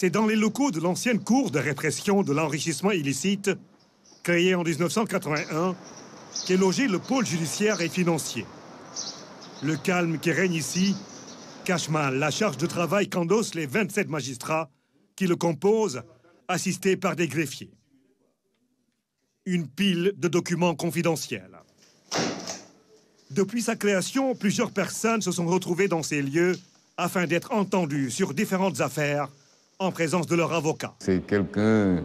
C'est dans les locaux de l'ancienne cour de répression de l'enrichissement illicite, créée en 1981, qu'est logé le pôle judiciaire et financier. Le calme qui règne ici cache mal la charge de travail qu'endossent les 27 magistrats qui le composent, assistés par des greffiers. Une pile de documents confidentiels. Depuis sa création, plusieurs personnes se sont retrouvées dans ces lieux afin d'être entendues sur différentes affaires en présence de leur avocat. C'est quelqu'un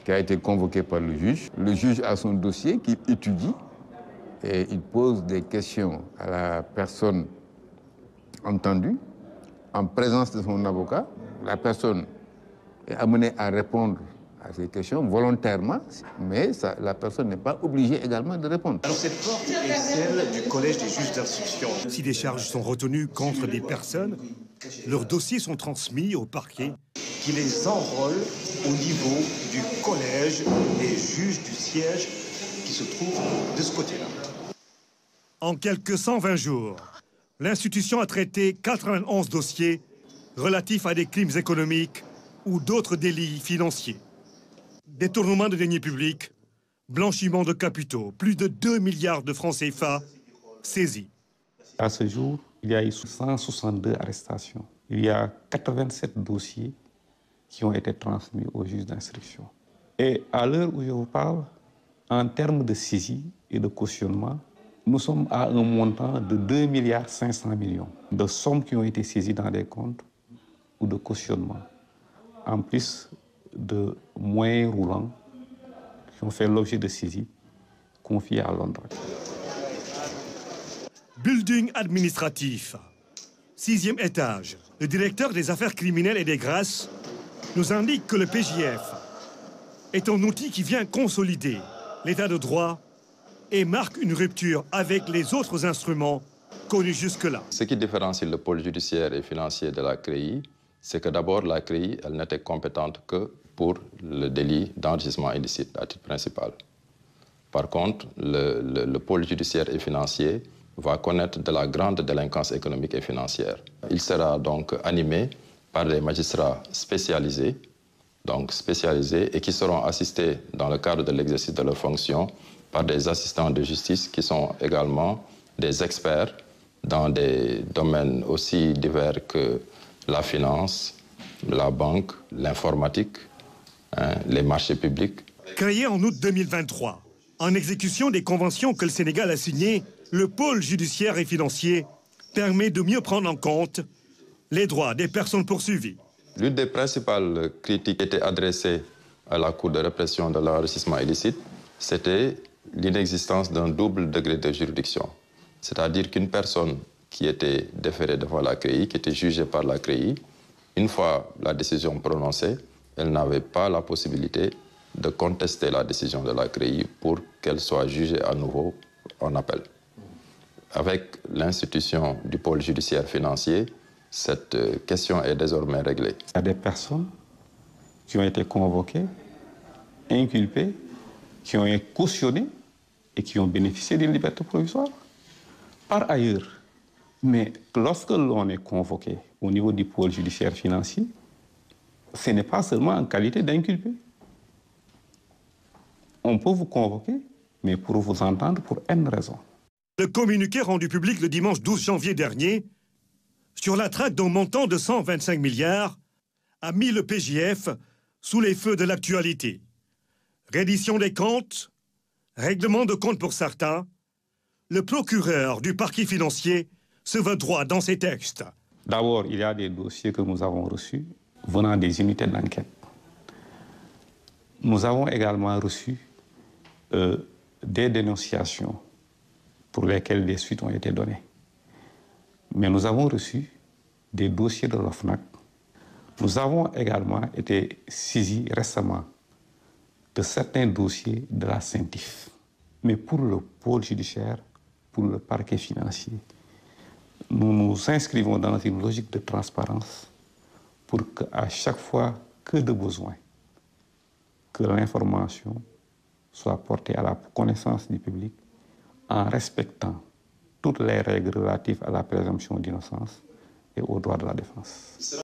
qui a été convoqué par le juge. Le juge a son dossier qu'il étudie et il pose des questions à la personne entendue en présence de son avocat. La personne est amenée à répondre à ces questions volontairement, mais la personne n'est pas obligée également de répondre. Alors cette porte est celle du collège des juges d'instruction. Si des charges sont retenues contre des personnes, leurs dossiers sont transmis au parquet qui les enrôle au niveau du collège des juges du siège qui se trouve de ce côté-là. En quelques 120 jours, l'institution a traité 91 dossiers relatifs à des crimes économiques ou d'autres délits financiers. Détournement de deniers publics, blanchiment de capitaux, plus de 2 milliards de francs CFA saisis. À ce jour, il y a eu 162 arrestations. Il y a 87 dossiers qui ont été transmis au juge d'instruction. Et à l'heure où je vous parle, en termes de saisie et de cautionnement, nous sommes à un montant de 2 500 millions de sommes qui ont été saisies dans des comptes ou de cautionnement, en plus de moyens roulants qui ont fait l'objet de saisie confiés à Londres. Building administratif, 6e étage. Le directeur des affaires criminelles et des grâces nous indique que le PJF est un outil qui vient consolider l'état de droit et marque une rupture avec les autres instruments connus jusque-là. Ce qui différencie le pôle judiciaire et financier de la CREI, c'est que d'abord la CREI, elle n'était compétente que pour le délit d'enrichissement illicite à titre principal. Par contre, le pôle judiciaire et financier va connaître de la grande délinquance économique et financière. Il sera donc animé par des magistrats spécialisés, et qui seront assistés dans le cadre de l'exercice de leurs fonctions par des assistants de justice qui sont également des experts dans des domaines aussi divers que la finance, la banque, l'informatique, les marchés publics. Créé en août 2023, en exécution des conventions que le Sénégal a signées, le pôle judiciaire et financier permet de mieux prendre en compte les droits des personnes poursuivies. L'une des principales critiques qui était adressée à la Cour de répression de l'enrichissement illicite, c'était l'inexistence d'un double degré de juridiction. C'est-à-dire qu'une personne qui était déférée devant la CREI, qui était jugée par la CREI, une fois la décision prononcée, elle n'avait pas la possibilité de contester la décision de la CREI pour qu'elle soit jugée à nouveau en appel. Avec l'institution du pôle judiciaire financier, cette question est désormais réglée. Il y a des personnes qui ont été convoquées, inculpées, qui ont été cautionnées et qui ont bénéficié d'une liberté provisoire. Par ailleurs, mais lorsque l'on est convoqué au niveau du pôle judiciaire financier, ce n'est pas seulement en qualité d'inculpé. On peut vous convoquer, mais pour vous entendre pour une raison. Le communiqué rendu public le dimanche 12 janvier dernier sur la traque d'un montant de 125 milliards a mis le PJF sous les feux de l'actualité. Reddition des comptes, règlement de compte pour certains, le procureur du parquet financier se veut droit dans ses textes. D'abord, il y a des dossiers que nous avons reçus venant des unités d'enquête. Nous avons également reçu des dénonciations pour lesquelles des suites ont été données. Mais nous avons reçu des dossiers de l'OFNAC. Nous avons également été saisis récemment de certains dossiers de la CENTIF. Mais pour le pôle judiciaire, pour le parquet financier, nous nous inscrivons dans une logique de transparence pour qu'à chaque fois que de besoin, que l'information soit portée à la connaissance du public en respectant toutes les règles relatives à la présomption d'innocence et aux droits de la défense.